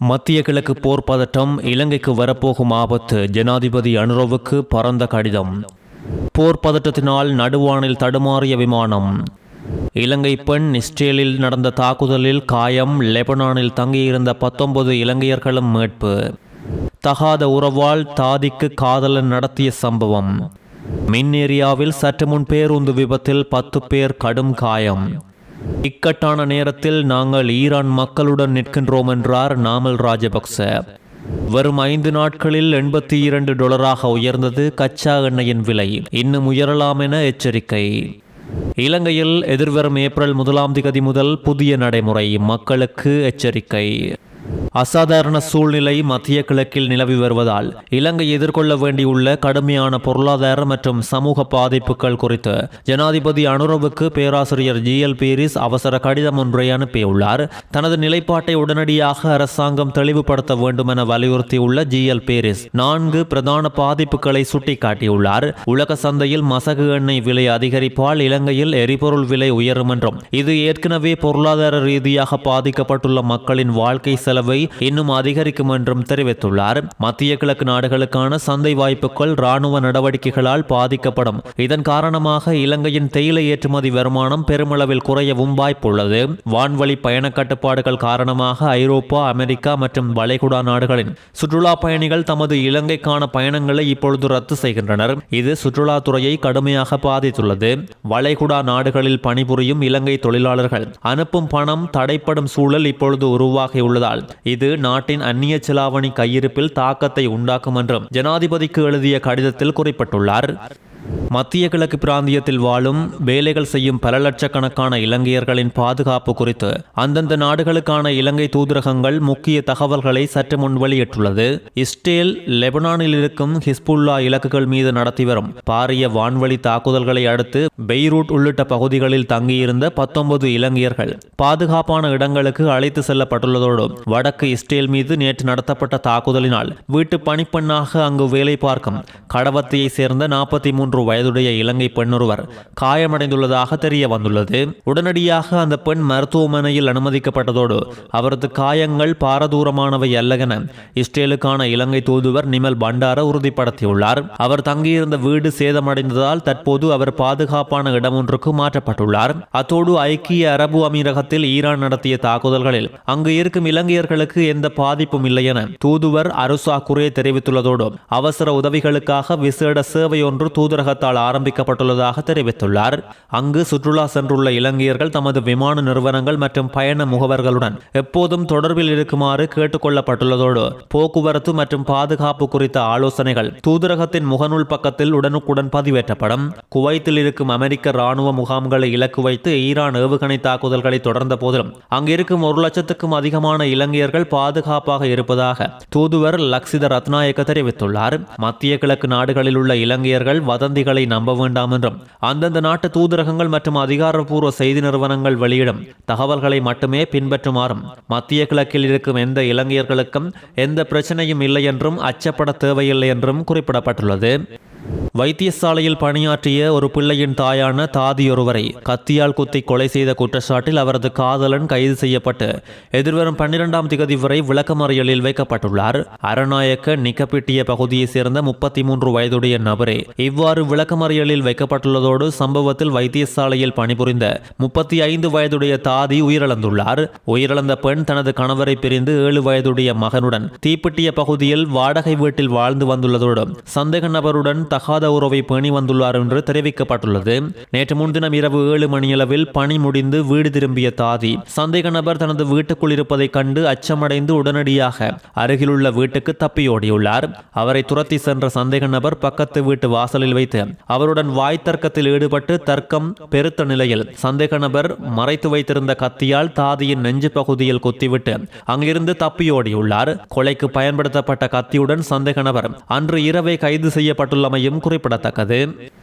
மத்திய கிழக்கு போர் பதட்டம், இலங்கைக்கு வரப்போகும் ஆபத்து, ஜனாதிபதி அனுரவுக்கு பரந்த கடிதம். போர் பதட்டத்தினால் நடுவானில் தடுமாறிய விமானம். இலங்கை பெண் இஸ்ரேலில் நடந்த தாக்குதலில் காயம், லெபனானில் தங்கியிருந்த 19 இலங்கையர்களும் மீட்பு. தகாத உறவால் தாதிக்கு காதலன் நடத்திய சம்பவம். மின் ஏரியாவில் சற்று முன் பேருந்து விபத்தில் 10 பேர் கடும் காயம். இக்கட்டான நேரத்தில் நாங்கள் ஈரான் மக்களுடன் நிற்கின்றோம் என்றார் நாமல் ராஜபக்ச. வரும் 5 நாட்களில் $82 உயர்ந்தது கச்சா எண்ணெயின் விலை, இன்னும் உயரலாம் என எச்சரிக்கை. இலங்கையில் எதிர்வரும் ஏப்ரல் 1 முதல் புதிய நடைமுறை, மக்களுக்கு எச்சரிக்கை. அசாதாரண சூழ்நிலை மத்திய கிழக்கில் நிலவி வருவதால் இலங்கை எதிர்கொள்ள வேண்டியுள்ள கடுமையான பொருளாதார மற்றும் சமூக பாதிப்புகள் குறித்து ஜனாதிபதி அனுரவுக்கு பேராசிரியர் GL பீரிஸ் அவசர கடிதம் ஒன்றை அனுப்பியுள்ளார். தனது நிலைப்பாட்டை உடனடியாக அரசாங்கம் தெளிவுபடுத்த வேண்டும் என வலியுறுத்தியுள்ள GL பீரிஸ் 4 பிரதான பாதிப்புகளை சுட்டிக்காட்டியுள்ளார். உலக சந்தையில் மசகு எண்ணெய் விலை அதிகரிப்பால் இலங்கையில் எரிபொருள் விலை உயரும் என்றும், இது ஏற்கனவே பொருளாதார ரீதியாக பாதிக்கப்பட்டுள்ள மக்களின் வாழ்க்கை செலவை இன்னும் அதிகரிக்கும் என்றும் தெரிவித்துள்ளார். மத்திய கிழக்கு நாடுகளுக்கான சந்தை வாய்ப்புகள் ராணுவ நடவடிக்கைகளால் பாதிக்கப்படும். இதன் காரணமாக இலங்கையின் தேயிலை ஏற்றுமதி வருமானம் பெருமளவில் குறையவும் வாய்ப்புள்ளது. வான்வழி பயண கட்டுப்பாடுகள் காரணமாக ஐரோப்பா, அமெரிக்கா மற்றும் வளைகுடா நாடுகளின் சுற்றுலா பயணிகள் தமது இலங்கைக்கான பயணங்களை இப்பொழுது ரத்து செய்கின்றனர். இது சுற்றுலாத்துறையை கடுமையாக பாதித்துள்ளது. வளைகுடா நாடுகளில் பணிபுரியும் இலங்கை தொழிலாளர்கள் அனுப்பும் பணம் தடைப்படும் சூழல் இப்பொழுது உருவாகியுள்ளதால் இது நாட்டின் அந்நிய செலாவணி கையிருப்பில் தாக்கத்தை உண்டாக்கும் என்றும் ஜனாதிபதிக்கு எழுதிய கடிதத்தில் குறிப்பிட்டுள்ளார். மத்திய கிழக்கு பிராந்தியத்தில் வாழும், வேலைகள் செய்யும் பல லட்சக்கணக்கான இலங்கையர்களின் பாதுகாப்பு குறித்து அந்தந்த நாடுகளுக்கான இலங்கை தூதரகங்கள் முக்கிய தகவல்களை சற்று முன் வெளியிட்டுள்ளது. இஸ்ரேல் லெபனானில் இருக்கும் ஹிஸ்புல்லா இலக்குகள் மீது நடத்தி வரும் பாரிய வான்வழி தாக்குதல்களை அடுத்து பெய்ரூட் உள்ளிட்ட பகுதிகளில் தங்கியிருந்த 19 இலங்கையர்கள் பாதுகாப்பான இடங்களுக்கு அழைத்து செல்லப்பட்டுள்ளதோடு, வடக்கு இஸ்ரேல் மீது நேற்று நடத்தப்பட்ட தாக்குதலினால் வீட்டு பணிப்பெண்ணாக அங்கு வேலை பார்க்கும் கடவத்தையை சேர்ந்த 43 வயதுடைய இலங்கை பெண்ணொருவர் காயமடைந்துள்ளதாக தெரிய வந்துள்ளது. உடனடியாக அந்த பெண் மருத்துவமனையில் அனுமதிக்கப்பட்டதோடு அவரது காயங்கள் பாரதூரமானவை அல்ல என இஸ்ரேலுக்கான இலங்கை தூதுவர் நிமல் பண்டார உறுதிப்படுத்தியுள்ளார். அவர் தங்கியிருந்த வீடு சேதமடைந்ததால் தற்போது அவர் பாதுகாப்பான இடம் ஒன்றுக்கு மாற்றப்பட்டுள்ளார். அத்தோடு ஐக்கிய அரபு அமீரகத்தில் ஈரான் நடத்திய தாக்குதல்களில் அங்கு இருக்கும் இலங்கையர்களுக்கு எந்த பாதிப்பும் இல்லை என தூதுவர் அருசா குரே தெரிவித்துள்ளதோடு, அவசர உதவிகளுக்காக விசேட சேவை ஒன்று தூதரகத்தால் ஆரம்பிக்கப்பட்டுள்ளதாக தெரிவித்துள்ளார். அங்கு சுற்றுலா சென்றுள்ள இலங்கையர்கள் தமது விமான நிறுவனங்கள் மற்றும் பயண முகவர்களுடன் எப்போதும் தொடர்பில் இருக்குமாறு கேட்டுக்கொள்ளப்பட்டுள்ளதோடு, போக்குவரத்து மற்றும் பாதுகாப்பு குறித்த ஆலோசனைகள் தூதரகத்தின் முகநூல் பக்கத்தில் உடனுக்குடன் பதிவேற்றப்படும். குவைத்தில் இருக்கும் அமெரிக்க ராணுவ முகாம்களை இலக்கு வைத்து ஈரான் ஏவுகணை தாக்குதல்களை தொடர்ந்த போதிலும் அங்கிருக்கும் 1 லட்சத்துக்கும் அதிகமான இலங்கையர்கள் பாதுகாப்பாக இருப்பதாக தூதுவர் லக்சித ரத்நாயக்க தெரிவித்துள்ளார். மத்திய கிழக்கு நாடுகளில் உள்ள இலங்கையர்கள் வதந்திகளை நம்ப வேண்டாம் என்றும், அந்தந்த நாட்டு தூதரகங்கள் மற்றும் அதிகாரப்பூர்வ செய்தி நிறுவனங்கள் வெளியிடும் தகவல்களை மட்டுமே பின்பற்றுமாறும், மத்திய கிழக்கில் இருக்கும் எந்த இலங்கையர்களுக்கும் எந்த பிரச்சனையும் இல்லை என்றும் அச்சப்பட தேவையில்லை என்றும் குறிப்பிடப்பட்டுள்ளது. வைத்தியசாலையில் பணியாற்றிய ஒரு பிள்ளையின் தாயான தாதியொருவரை கத்தியால் குத்தி கொலை செய்த குற்றச்சாட்டில் அவரது காதலன் கைது செய்யப்பட்டு எதிர்வரும் 12 வரை விளக்கமறியலில் வைக்கப்பட்டுள்ளார். அரநாயக்க நிக்கப்பிட்டிய பகுதியை சேர்ந்த 33 வயதுடைய நபரே இவ்வாறு விளக்கமறியலில் வைக்கப்பட்டுள்ளதோடு, சம்பவத்தில் வைத்தியசாலையில் பணிபுரிந்த 35 வயதுடைய தாதி உயிரிழந்துள்ளார். உயிரிழந்த பெண் தனது கணவரை பிரிந்து 7 வயதுடைய மகனுடன் தீப்பிட்டிய பகுதியில் வாடகை வீட்டில் வாழ்ந்து வந்துள்ளதோடு, சந்தேக நபருடன் தகாத உறவை பேணி வந்துள்ளார் என்று தெரிவிக்கப்பட்டுள்ளது. நேற்று முன்தினம் இரவு 7 மணியளவில் பணி முடிந்து வீடு திரும்பிய தாதி சந்தேக நபர் தனது வீட்டுக்குள் இருப்பதை கண்டு அச்சமடைந்து உடனடியாக அருகிலுள்ள வீட்டுக்கு தப்பியோடியுள்ளார். அவரை துரத்தி சென்ற சந்தேக நபர் பக்கத்து வீட்டு வாசலில் வைத்து அவருடன் வாய் தர்க்கத்தில் ஈடுபட்டு தர்க்கம் பெருத்த நிலையில் சந்தேக நபர் மறைத்து வைத்திருந்த கத்தியால் தாதியின் நெஞ்சு பகுதியில் குத்திவிட்டு அங்கிருந்து தப்பியோடியுள்ளார். கொலைக்கு பயன்படுத்தப்பட்ட கத்தியுடன் சந்தேக நபர் அன்று இரவே கைது செய்யப்பட்டுள்ளமையும் குறிப்பிடத்தக்கது.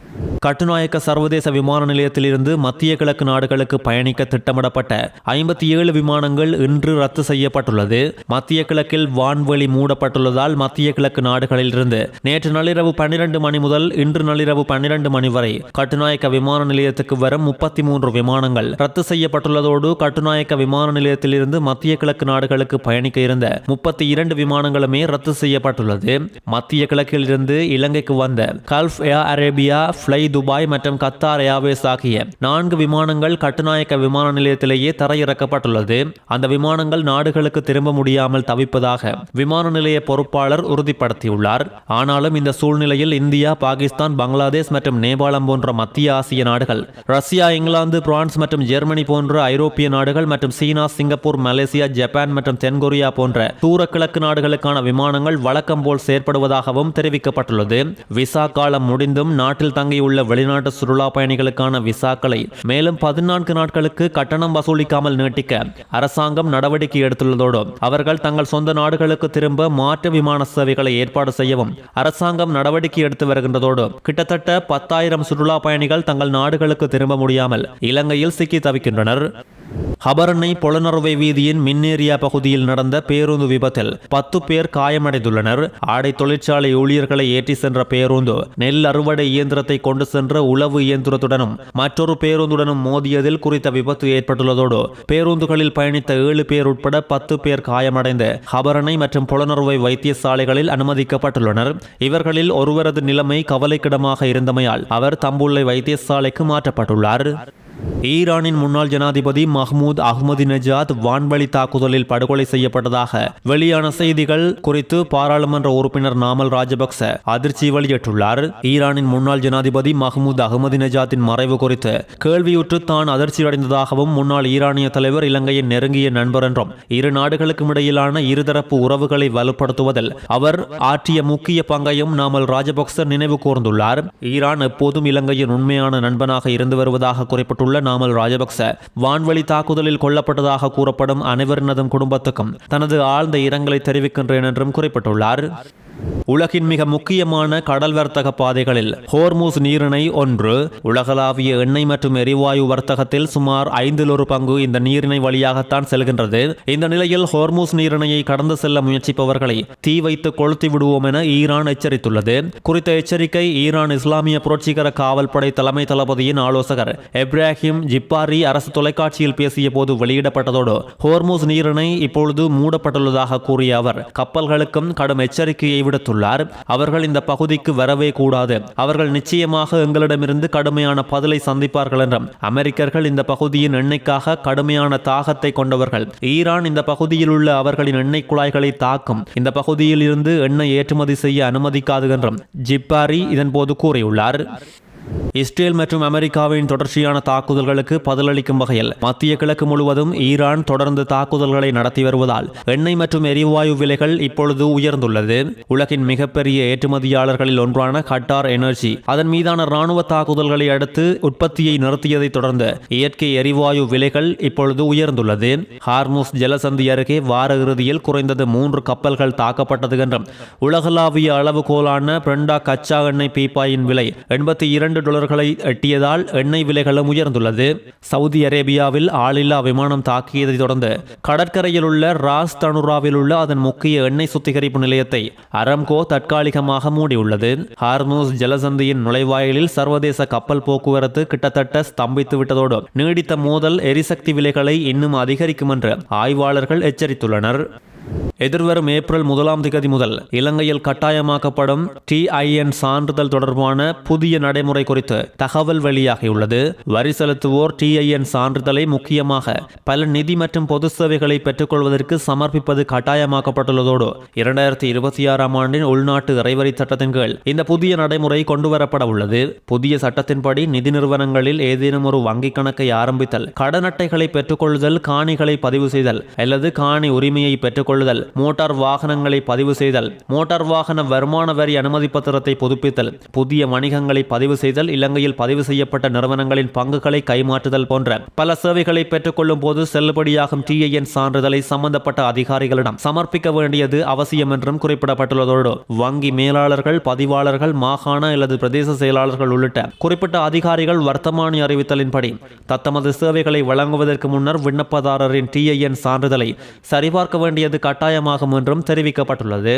கட்டுநாயக்க சர்வதேச விமான நிலையத்திலிருந்து மத்திய கிழக்கு நாடுகளுக்கு பயணிக்க திட்டமிடப்பட்ட 57 விமானங்கள் இன்று ரத்து செய்யப்பட்டுள்ளது. மத்திய கிழக்கில் வான்வெளி மூடப்பட்டுள்ளதால் மத்திய கிழக்கு நாடுகளிலிருந்து நேற்று நள்ளிரவு 12 மணி முதல் இன்று நள்ளிரவு 12 மணி வரை கட்டுநாயக்க விமான நிலையத்துக்கு வரும் 33 விமானங்கள் ரத்து செய்யப்பட்டுள்ளதோடு கட்டுநாயக்க விமான நிலையத்திலிருந்து மத்திய கிழக்கு நாடுகளுக்கு பயணிக்க இருந்த 32 விமானங்களுமே ரத்து செய்யப்பட்டுள்ளது. மத்திய கிழக்கில் இருந்து இலங்கைக்கு வந்த gulf Air Arabia, fly Dubai மற்றும் கத்தார் ஏர்வேஸ் ஆகிய 4 விமானங்கள் கட்டுநாயக்க விமான நிலையத்திலேயே தரையிறக்கப்பட்டுள்ளது. அந்த விமானங்கள் நாடுகளுக்கு திரும்ப முடியாமல் தவிப்பதாக விமான நிலைய பொறுப்பாளர் உறுதிப்படுத்தியுள்ளார். ஆனாலும் இந்த சூழ்நிலையில் இந்தியா, பாகிஸ்தான், பங்களாதேஷ் மற்றும் நேபாளம் போன்ற மத்திய ஆசிய நாடுகள், ரஷ்யா, இங்கிலாந்து, பிரான்ஸ் மற்றும் ஜெர்மனி போன்ற ஐரோப்பிய நாடுகள் மற்றும் சீனா, சிங்கப்பூர், மலேசியா, ஜப்பான் மற்றும் தென்கொரியா போன்ற தூர கிழக்கு நாடுகளுக்கான விமானங்கள் வழக்கம் போல் செயற்படுவதாகவும் தெரிவிக்கப்பட்டுள்ளது. விசா காலம் முடிந்தும் நாட்டில் தங்கியுள்ள வெளிநாட்டு சுற்றுலா பயணிகளுக்கான விசாக்களை மேலும் 14 நாட்களுக்கு கட்டணம் வசூலிக்காமல் நீட்டிக்க அரசாங்கம் நடவடிக்கை எடுத்துள்ளதோடு அவர்கள் தங்கள் சொந்த நாடுகளுக்கு திரும்ப மாற்று விமான சேவைகளை ஏற்பாடு செய்யவும் அரசாங்கம் நடவடிக்கை எடுத்து வருகின்றதோடு கிட்டத்தட்ட 10,000 சுற்றுலா பயணிகள் தங்கள் நாடுகளுக்கு திரும்ப முடியாமல் இலங்கையில் சிக்கி தவிக்கின்றனர். ஹபரனை பொலனறுவை வீதியின் மின்னேரியா பகுதியில் நடந்த பேருந்து விபத்தில் 10 பேர் காயமடைந்துள்ளனர். ஆடை தொழிற்சாலை ஊழியர்களை ஏற்றி சென்ற பேருந்து நெல் அறுவடை இயந்திரத்தை கொண்டு சென்ற உளவு இயந்திரத்துடனும் மற்றொரு பேருந்துடனும் மோதியதில் குறித்த விபத்து ஏற்பட்டுள்ளதோடு பேருந்துகளில் பயணித்த 7 பேர் உட்பட 10 பேர் காயமடைந்து ஹபரணை மற்றும் பொலனறுவை வைத்தியசாலைகளில் அனுமதிக்கப்பட்டுள்ளனர். இவர்களில் ஒருவரது நிலைமை கவலைக்கிடமாக இருந்தமையால் அவர் தம்புள்ளை வைத்தியசாலைக்கு மாற்றப்பட்டுள்ளார். ஈரானின் முன்னாள் ஜனாதிபதி மஹ்மூத் அஹ்மதினஜாத் வான்வழி தாக்குதலில் படுகொலை செய்யப்பட்டதாக வெளியான செய்திகள் குறித்து பாராளுமன்ற உறுப்பினர் நாமல் ராஜபக்ச அதிர்ச்சி வெளியிட்டுள்ளார். ஈரானின் முன்னாள் ஜனாதிபதி மஹ்மூத் அஹ்மதினஜாத்தின் மறைவு குறித்து கேள்வியுற்று தான் அதிர்ச்சியடைந்ததாகவும் முன்னாள் ஈரானிய தலைவர் இலங்கையின் நெருங்கிய நண்பர் என்றும் இரு நாடுகளுக்கும் இடையிலான இருதரப்பு உறவுகளை வலுப்படுத்துவதில் அவர் ஆற்றிய முக்கிய பங்கையும் நாமல் ராஜபக்ச நினைவு கூர்ந்துள்ளார். ஈரான் எப்போதும் இலங்கையின் உண்மையான நண்பனாக இருந்து வருவதாக குறிப்பிட்டுள்ள நாமல் ராஜபக்ச வான்வழி தாக்குதலில் கொல்லப்பட்டதாக கூறப்படும் அனைவரினதும் குடும்பத்துக்கும் தனது ஆழ்ந்த இரங்கலை தெரிவிக்கின்றேன் என்றும் குறிப்பிட்டுள்ளார். உலகின் மிக முக்கியமான கடல் வர்த்தக பாதைகளில் ஹோர்மூஸ் நீரிணை ஒன்று. உலகளாவிய எண்ணெய் மற்றும் எரிவாயு வர்த்தகத்தில் சுமார் 5 பங்கு இந்த நீரிணை வழியாகத்தான் செல்கின்றது. இந்த நிலையில் ஹோர்மூஸ் நீரிணையை கடந்து செல்ல முயற்சிப்பவர்களை தீ வைத்து கொளுத்தி விடுவோம் என ஈரான் எச்சரித்துள்ளது. குறித்த எச்சரிக்கை ஈரான் இஸ்லாமிய புரட்சிகர காவல் படை தலைமை தளபதியின் ஆலோசகர் எப்ராஹிம் ஜிப்பாரி அரசு தொலைக்காட்சியில் பேசிய போது வெளியிடப்பட்டதோடு ஹோர்மூஸ் நீரிணை இப்பொழுது மூடப்பட்டுள்ளதாக கூறிய அவர் கப்பல்களுக்கும் கடும் எச்சரிக்கையை விடுத்துள்ளார். அவர்கள் இந்த பகுதிக்கு வரவே கூடாது, அவர்கள் நிச்சயமாக எங்களிடமிருந்து கடுமையான பதிலை சந்திப்பார்கள் என்றும் அமெரிக்கர்கள் இந்த பகுதியின் எண்ணெய்க்காக கடுமையான தாகத்தை கொண்டவர்கள், ஈரான் இந்த பகுதியில் உள்ள அவர்களின் எண்ணெய் குழாய்களை தாக்கும், இந்த பகுதியில் இருந்து எண்ணெய் ஏற்றுமதி செய்ய அனுமதிக்காது என்றும் ஜிப்பாரி இதன்போது கூறியுள்ளார். இஸ்ரேல் மற்றும் அமெரிக்காவின் தொடர்ச்சியான தாக்குதல்களுக்கு பதிலளிக்கும் வகையில் மத்திய கிழக்கு முழுவதும் ஈரான் தொடர்ந்து தாக்குதல்களை நடத்தி வருவதால் எண்ணெய் மற்றும் எரிவாயு விலைகள் இப்பொழுது உயர்ந்துள்ளது. உலகின் மிகப்பெரிய ஏற்றுமதியாளர்களில் ஒன்றான கட்டார் எனர்ஜி அதன் மீதான இராணுவ தாக்குதல்களை அடுத்து உற்பத்தியை நிறுத்தியதை தொடர்ந்து இயற்கை எரிவாயு விலைகள் இப்பொழுது உயர்ந்துள்ளது. ஹார்முஸ் ஜலசந்தி அருகே வார இறுதியில் குறைந்தது 3 கப்பல்கள் தாக்கப்பட்டது என்றும் உலகளாவிய அளவுகோலான பிரண்டா கச்சா எண்ணெய் பீப்பாயின் விலை $82 எட்டியதால் எண்ணெய் விலைகளும் உயர்ந்துள்ளது. சவுதி அரேபியாவில் ஆளில்லா விமானம் தாக்கியதை தொடர்ந்து கடற்கரையில் உள்ள ராஸ் தனுராவில் உள்ள அதன் முக்கிய எண்ணெய் சுத்திகரிப்பு நிலையத்தை அரம்கோ தற்காலிகமாக மூடியுள்ளது. ஹார்மூஸ் ஜலசந்தியின் நுழைவாயிலில் சர்வதேச கப்பல் போக்குவரத்து கிட்டத்தட்ட ஸ்தம்பித்து விட்டதோடு நீடித்த மோதல் எரிசக்தி விலைகளை இன்னும் அதிகரிக்கும் என்று ஆய்வாளர்கள் எச்சரித்துள்ளனர். எதிர்வரும் ஏப்ரல் 1 முதல் இலங்கையில் கட்டாயமாக்கப்படும் TIN சான்றிதழ் தொடர்பான புதிய நடைமுறை குறித்து தகவல் வெளியாகியுள்ளது. வரி செலுத்துவோர் TIN சான்றிதழை முக்கியமாக பல நிதி மற்றும் பொது சேவைகளை பெற்றுக்கொள்வதற்கு சமர்ப்பிப்பது கட்டாயமாக்கப்பட்டுள்ளதோடு 2026 ஆண்டின் உள்நாட்டு இறைவரி சட்டத்தின் கீழ் இந்த புதிய நடைமுறை கொண்டுவரப்பட உள்ளது. புதிய சட்டத்தின்படி நிதி நிறுவனங்களில் ஏதேனும் ஒரு வங்கிக் கணக்கை ஆரம்பித்தல், கடன் அட்டைகளை பெற்றுக்கொள்ளுதல், காணிகளை பதிவு செய்தல் அல்லது காணி உரிமையை பெற்றுக்கொள்ளுதல் மோட்டார் வாகனங்களை பதிவு செய்தல், மோட்டார் வாகன வருமான வரி அனுமதி பத்திரத்தை புதுப்பித்தல், புதிய வணிகங்களை பதிவு செய்தல், இலங்கையில் பதிவு செய்யப்பட்ட நிறுவனங்களின் பங்குகளை கைமாற்றுதல் போன்ற பல சேவைகளை பெற்றுக்கொள்ளும் போது செல்லுபடியாகும் TIN சான்றிதழை சம்பந்தப்பட்ட அதிகாரிகளிடம் சமர்ப்பிக்க வேண்டியது அவசியம் என்றும் குறிப்பிடப்பட்டுள்ளதோடு வங்கி மேலாளர்கள், பதிவாளர்கள், மாகாண அல்லது பிரதேச செயலாளர்கள் உள்ளிட்ட குறிப்பிட்ட அதிகாரிகள் வர்த்தமானி அறிவித்தலின்படி தத்தமது சேவைகளை வழங்குவதற்கு முன்னர் விண்ணப்பதாரரின் TIN சான்றிதழை சரிபார்க்க வேண்டியது கட்டாயமாகும் என்றும் தெரிவிக்கப்பட்டுள்ளது.